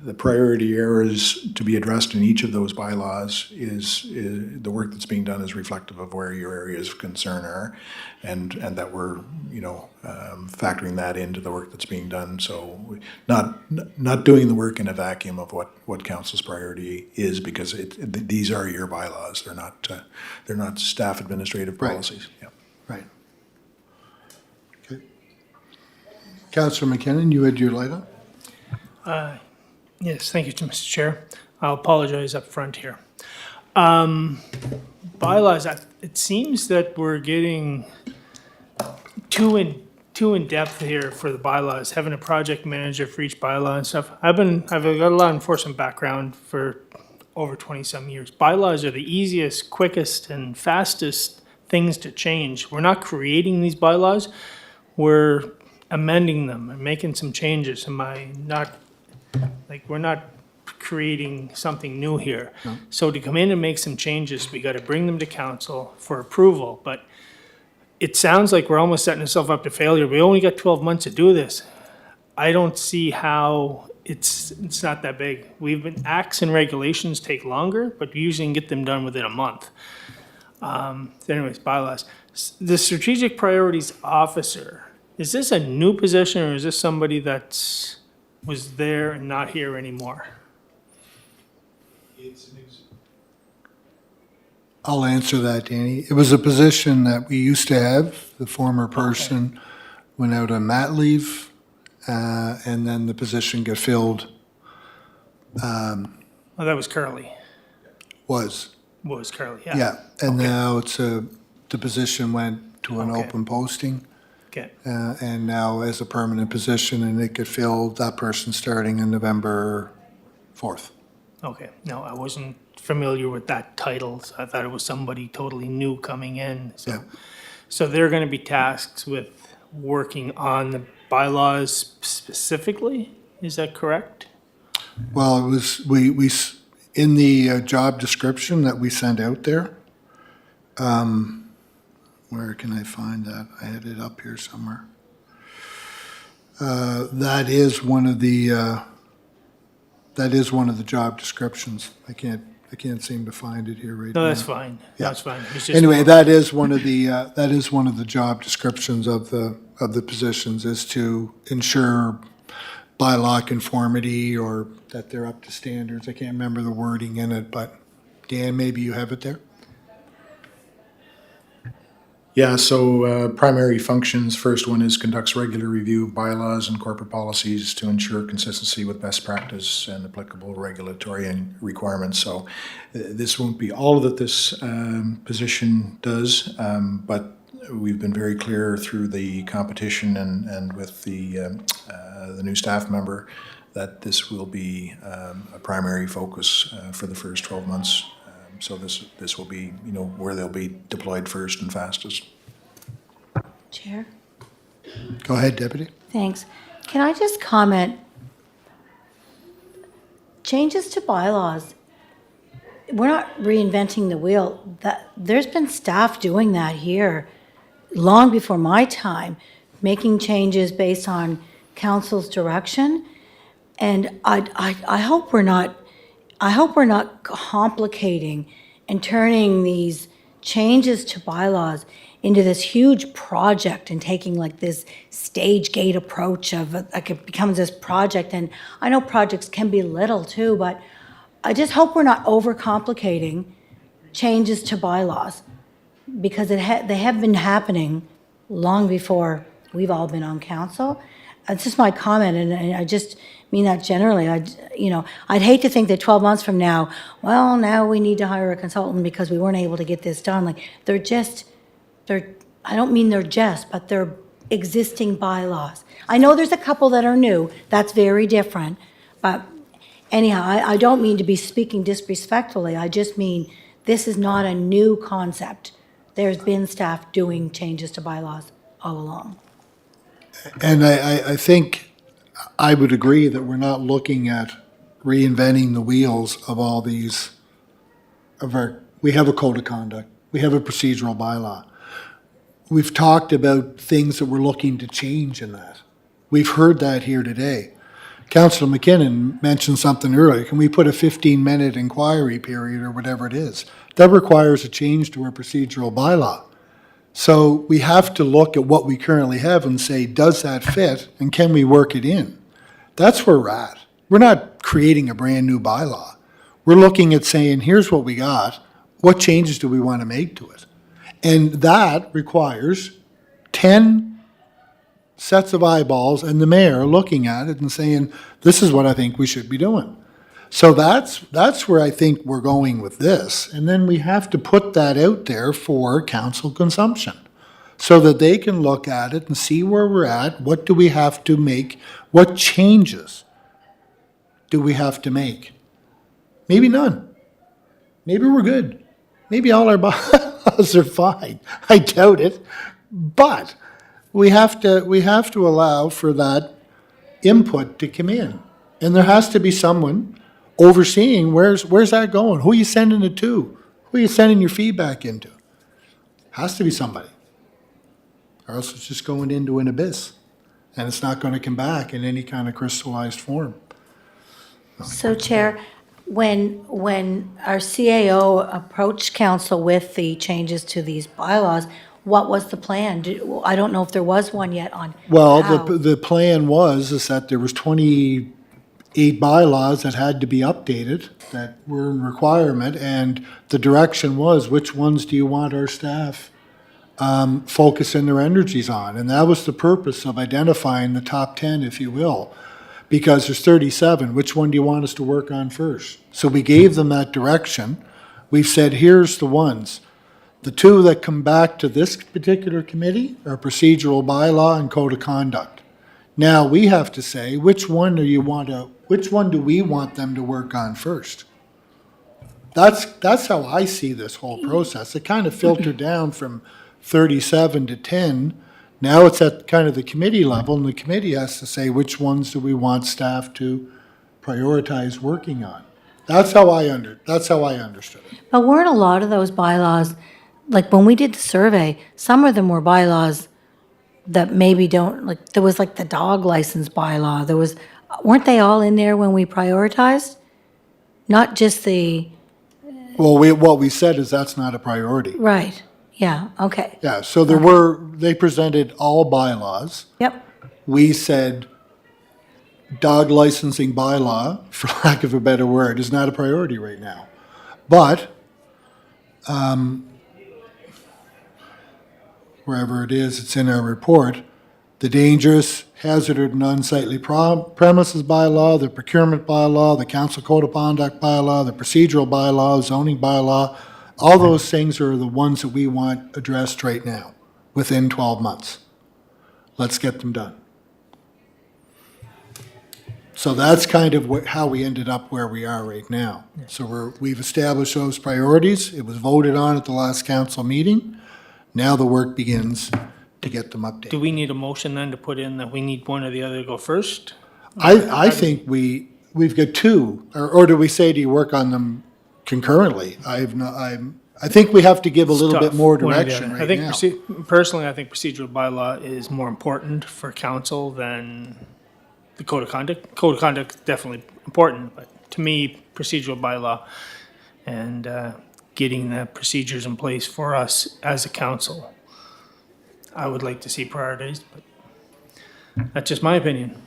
the priority areas to be addressed in each of those bylaws is the work that's being done is reflective of where your areas of concern are, and that we're factoring that into the work that's being done. So not doing the work in a vacuum of what council's priority is, because these are your bylaws. They're not staff administrative Right. policies. Yeah. Right. Okay. Councillor McKinnon, you had your light on? Yes, thank you, Mr. Chair. I'll apologize up front here. Bylaws, it seems that we're getting too in depth here for the bylaws, having a project manager for each bylaw and stuff. I've got a lot of enforcement background for over 20-some years. Bylaws are the easiest, quickest, and fastest things to change. We're not creating these bylaws, we're amending them and making some changes. We're not creating something new here. So to come in and make some changes, we gotta bring them to council for approval, but it sounds like we're almost setting ourselves up to failure. We only got 12 months to do this. I don't see how it's not that big. Acts and regulations take longer, but we usually can get them done within a month. Anyways, bylaws. The strategic priorities officer, is this a new position, or is this somebody that's was there and not here anymore? I'll answer that, Danny. It was a position that we used to have. The former person went out on mat leave, and then the position got filled, Oh, that was Curly. was, Curly, yeah. And now the position went to an Okay. open posting, Okay, and now as a permanent position, and it got filled, that person starting on November 4th. okay. No, I wasn't familiar with that title, so I thought it was somebody totally new coming in, so. Yeah. So they're gonna be tasked with working on the bylaws specifically, is that correct? Well, it was, in the job description that we sent out there, where can I find that? I had it up here somewhere. That is one of the job descriptions. I can't seem to find it here right now. No, that's fine, Yeah. that's fine. It's just- Anyway, that is one of the job descriptions of the positions, is to ensure bylaw conformity, or that they're up to standards. I can't remember the wording in it, but Dan, maybe you have it there? Yeah, so primary functions, first one is conducts regular review of bylaws and corporate policies to ensure consistency with best practice and applicable regulatory and requirements. So this won't be all that this position does, but we've been very clear through the competition and with the new staff member that this will be a primary focus for the first 12 months. So this will be, where they'll be deployed first and fastest. Chair? Go ahead, Deputy. Thanks. Can I just comment? Changes to bylaws, we're not reinventing the wheel. There's been staff doing that here long before my time, making changes based on council's direction. And I hope we're not complicating and turning these changes to bylaws into this huge project and taking like this stage gate approach of like it becomes this project. And I know projects can be little too, but I just hope we're not overcomplicating changes to bylaws, because they have been happening long before we've all been on council. That's just my comment, and I just mean that generally. I'd hate to think that 12 months from now, well, now we need to hire a consultant because we weren't able to get this done. Like, I don't mean but they're existing bylaws. I know there's a couple that are new, that's very different, but anyhow, I don't mean to be speaking disrespectfully. I just mean this is not a new concept. There's been staff doing changes to bylaws all along. And I think I would agree that we're not looking at reinventing the wheels of all these, we have a code of conduct, we have a procedural bylaw. We've talked about things that we're looking to change in that. We've heard that here today. Councillor McKinnon mentioned something earlier. Can we put a 15-minute inquiry period or whatever it is? That requires a change to our procedural bylaw. So we have to look at what we currently have and say, does that fit and can we work it in? That's where we're at. We're not creating a brand new bylaw. We're looking at saying, here's what we got. What changes do we want to make to it? And that requires 10 sets of eyeballs and the mayor looking at it and saying, this is what I think we should be doing. So that's where I think we're going with this. And then we have to put that out there for council consumption so that they can look at it and see where we're at. What do we have to make? What changes do we have to make? Maybe none. Maybe we're good. Maybe all our bylaws are fine. I doubt it. But we have to allow for that input to come in. And there has to be someone overseeing where's that going? Who are you sending it to? Who are you sending your feedback into? Has to be somebody. Or else it's just going into an abyss. And it's not going to come back in any kind of crystallized form. So, Chair, when our CAO approached council with the changes to these bylaws, what was the plan? I don't know if there was one yet on Well, how. the plan is that there was 28 bylaws that had to be updated, that were in requirement, and the direction was, which ones do you want our staff focusing their energies on? And that was the purpose of identifying the top 10, if you will, because there's 37. Which one do you want us to work on first? So we gave them that direction. We've said, here's the ones. The two that come back to this particular committee are procedural bylaw and code of conduct. Now we have to say, which one do we want them to work on first? That's how I see this whole process. It kind of filtered down from 37 to 10. Now it's at kind of the committee level, and the committee has to say which ones do we want staff to prioritize working on. That's how I understood it. But weren't a lot of those bylaws, like when we did the survey, some of them were bylaws that maybe don't, like, there was like the dog license bylaw, weren't they all in there when we prioritized? Not just the, Well, what we said is that's not a priority. right, yeah, okay, Yeah, so they presented all bylaws. yep. We said dog licensing bylaw, for lack of a better word, is not a priority right now. But wherever it is, it's in our report, the dangerous, hazardous, and unsightly premises bylaw, the procurement bylaw, the council code of conduct bylaw, the procedural bylaw, zoning bylaw, all those things are the ones that we want addressed right now, within 12 months. Let's get them done. So that's kind of how we ended up where we are right now. So we've established those priorities. It was voted on at the last council meeting. Now the work begins to get them updated. Do we need a motion then to put in that we need one or the other to go first? I think we've got two, or do we say, do you work on them concurrently? I think we have to give a little bit Tough, more one or the direction other. right now. Personally, I think procedural bylaw is more important for council than the code of conduct. Code of conduct is definitely important, but to me, procedural bylaw and getting the procedures in place for us as a council, I would like to see prioritized, but that's just my opinion.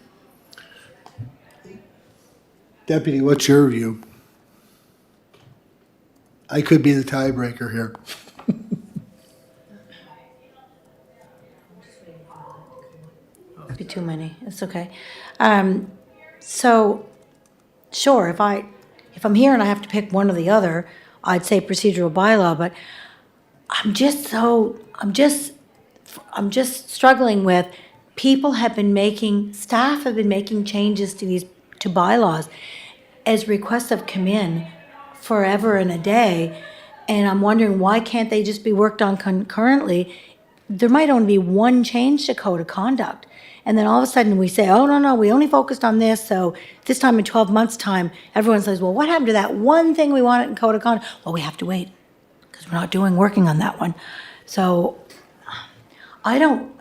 Deputy, what's your view? I could be the tiebreaker here. Be too many, it's okay. So, sure, if I'm here and I have to pick one or the other, I'd say procedural bylaw, but I'm just struggling with, staff have been making changes to bylaws. as requests have come in forever and a day, and I'm wondering, why can't they just be worked on concurrently? There might only be one change to code of conduct. And then all of a sudden we say, oh, no, we only focused on this, so this time in 12 months' time, everyone says, well, what happened to that one thing we wanted in code of conduct? Well, we have to wait, because we're not working on that one. So, I don't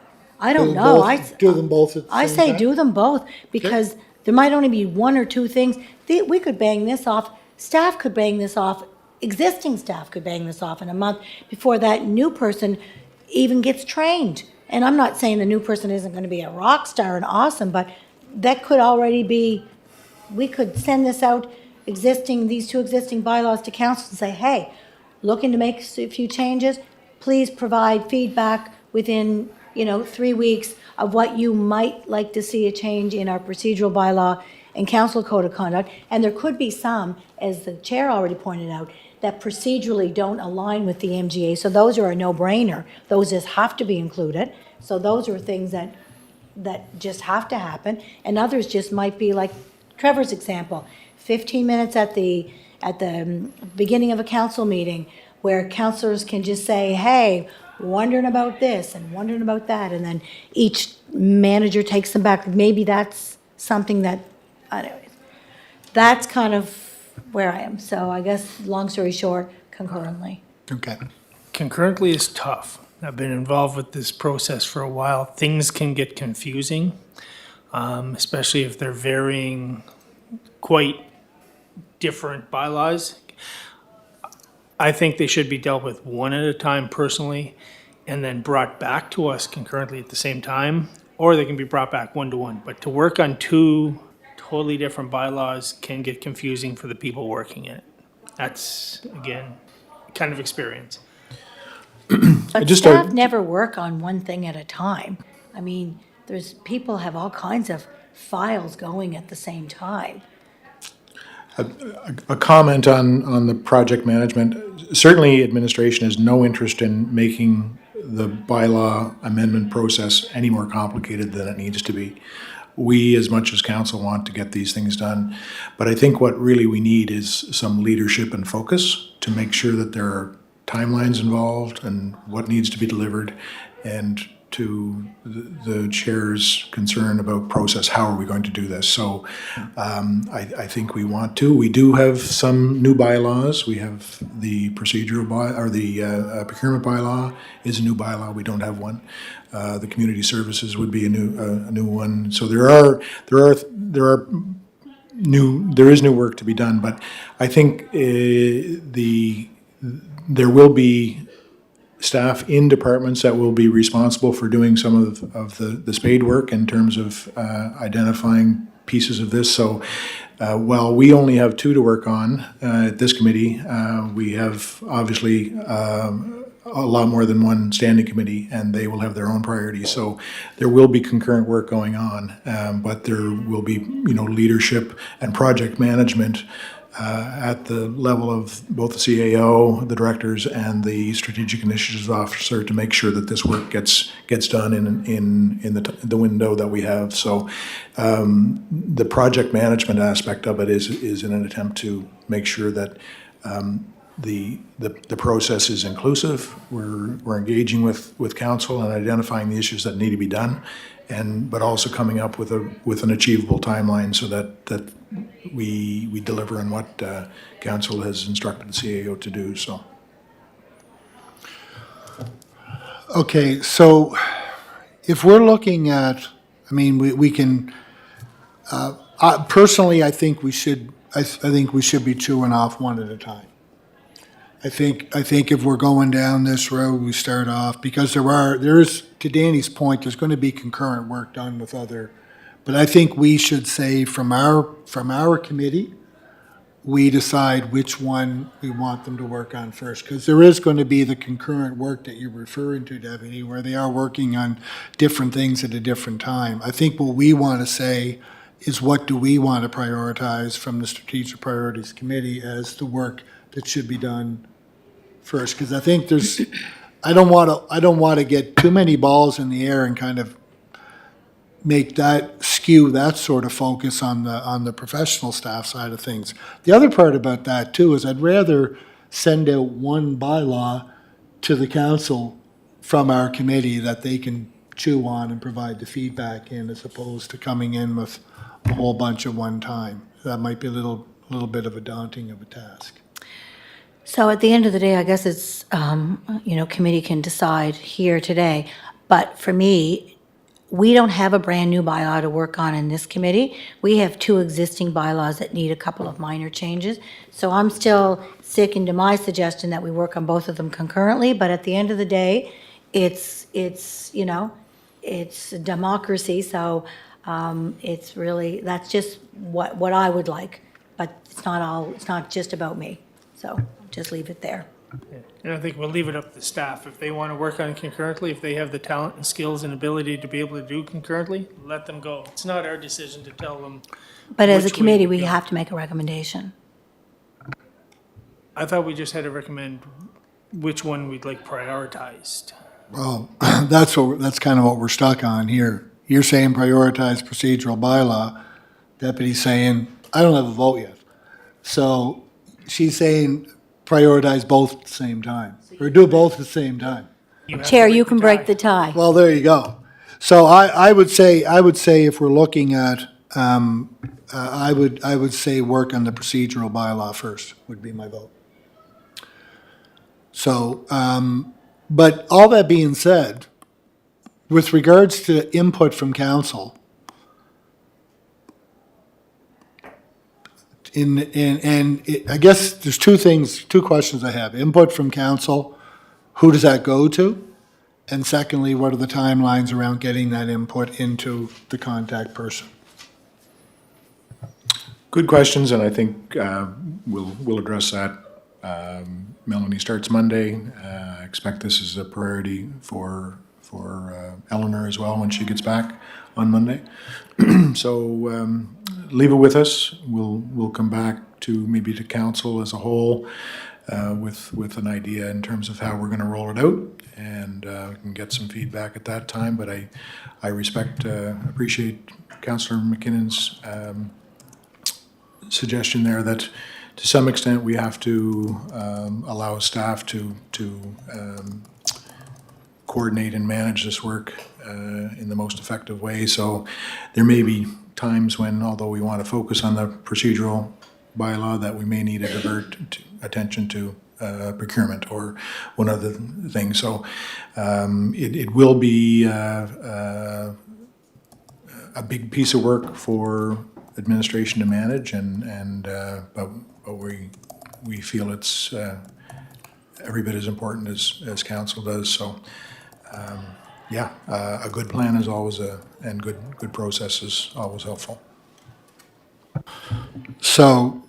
know. Do them both at the I same say time? do them both, because there might only be one or two things. We could bang this off, staff could bang this off, existing staff could bang this off in a month before that new person even gets trained. And I'm not saying the new person isn't going to be a rock star and awesome, but that could already be, we could send this out, these two existing bylaws to council and say, hey, looking to make a few changes, please provide feedback within, 3 weeks of what you might like to see a change in our procedural bylaw and council code of conduct. And there could be some, as the chair already pointed out, that procedurally don't align with the MGA. So those are a no-brainer. Those just have to be included. So those are things that just have to happen. And others just might be like Trevor's example, 15 minutes at the beginning of a council meeting where councilors can just say, hey, wondering about this and wondering about that. And then each manager takes them back. Maybe that's something that, anyways, that's kind of where I am. So I guess, long story short, concurrently. Okay. Concurrently is tough. I've been involved with this process for a while. Things can get confusing, especially if they're varying quite different bylaws. I think they should be dealt with one at a time personally, and then brought back to us concurrently at the same time, or they can be brought back one-to-one. But to work on two totally different bylaws can get confusing for the people working in it. That's, again, kind of experience. But Just staff never work on one thing at a time. I mean, people have all kinds of files going at the same time. A comment on the project management. Certainly, administration has no interest in making the bylaw amendment process any more complicated than it needs to be. We, as much as council, want to get these things done. But I think what really we need is some leadership and focus to make sure that there are timelines involved and what needs to be delivered. And to the chair's concern about process, how are we going to do this? So I think we want to. We do have some new bylaws. We have the procedural or the procurement bylaw is a new bylaw. We don't have one. The community services would be a new one. So there is new work to be done. But I think there will be staff in departments that will be responsible for doing some of the spade work in terms of identifying pieces of this. So while we only have two to work on at this committee, we have obviously a lot more than one standing committee, and they will have their own priorities. So there will be concurrent work going on, but there will be leadership and project management at the level of both the CAO, the directors, and the strategic initiatives officer to make sure that this work gets done in the window that we have. So the project management aspect of it is in an attempt to make sure that the process is inclusive. We're engaging with council and identifying the issues that need to be done, but also coming up with an achievable timeline so that we deliver on what council has instructed the CAO to do. So. Okay, so if we're looking at, we can. Personally, I think we should. I think we should be chewing off one at a time. I think if we're going down this road, we start off because there is, to Danny's point, there's going to be concurrent work done with other. But I think we should say from our committee, we decide which one we want them to work on first, because there is going to be the concurrent work that you're referring to, Deputy, where they are working on different things at a different time. I think what we want to say is what do we want to prioritize from the Strategic Priorities Committee as the work that should be done first, because I think I don't want to get too many balls in the air and kind of make that skew that sort of focus on the professional staff side of things. The other part about that too is I'd rather send out one bylaw to the council from our committee that they can chew on and provide the feedback in, as opposed to coming in with a whole bunch at one time. That might be a little bit of a daunting of a task. So at the end of the day, I guess it's, committee can decide here today. But for me, we don't have a brand-new bylaw to work on in this committee. We have 2 existing bylaws that need a couple of minor changes. So I'm still sticking to my suggestion that we work on both of them concurrently. But at the end of the day, it's a democracy. So it's really, that's just what I would like. But it's not just about me. So just leave it there. And I think we'll leave it up to staff. If they want to work on it concurrently, if they have the talent and skills and ability to be able to do concurrently, let them go. It's not our decision to tell them. But as a which way committee, to we go. have to make a recommendation. I thought we just had to recommend which one we'd like prioritized. Well, that's kind of what we're stuck on here. You're saying prioritize procedural bylaw. Deputy's saying, I don't have a vote yet. So she's saying prioritize both at the same time, or do both at the same time. You have to Chair, break you the can break tie. the tie. Well, there you go. So I would say if we're looking at, I would say work on the procedural bylaw first, would be my vote. So, but all that being said, with regards to input from council, I guess there's 2 questions I have. Input from council, who does that go to? And secondly, what are the timelines around getting that input into the contact person? Good questions, and I think we'll address that. Melanie starts Monday. I expect this is a priority for Eleanor as well when she gets back on Monday. So leave it with us. We'll come back to maybe to council as a whole with an idea in terms of how we're going to roll it out, and we can get some feedback at that time. But I appreciate Councillor McKinnon's suggestion there that to some extent we have to allow staff to coordinate and manage this work in the most effective way. So there may be times when, although we want to focus on the procedural bylaw, that we may need to divert attention to procurement or one other thing. So it will be a big piece of work for administration to manage, but we feel it's every bit as important as council does. So a good plan is always and good process is always helpful. So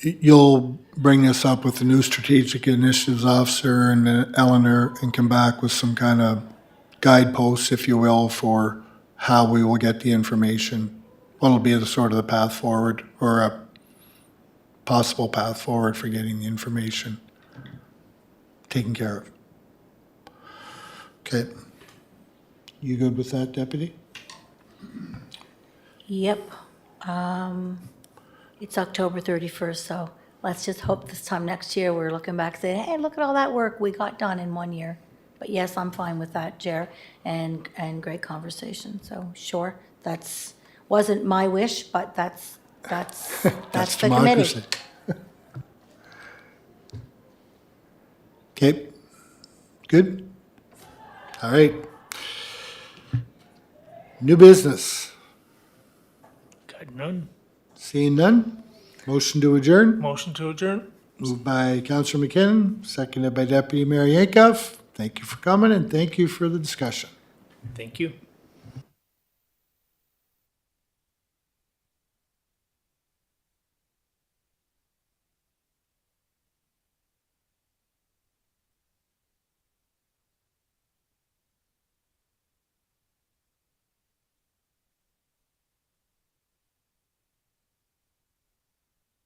you'll bring this up with the new strategic initiatives officer and then Eleanor, and come back with some kind of guideposts, if you will, for how we will get the information. What'll be the sort of the path forward, or a possible path forward for getting the information taken care of. Okay. You good with that, Deputy? Yep. It's October 31st, so let's just hope this time next year we're looking back saying, hey, look at all that work we got done in 1 year. But yes, I'm fine with that, Chair, and great conversation. So sure, wasn't my wish, but that's the democracy. committee. Okay. Good? All right. New business. Got none. Seeing none? Motion to adjourn? Motion to adjourn? Moved by Councillor McKinnon, seconded by Deputy Mayor Yankoff. Thank you for coming and thank you for the discussion. Thank you.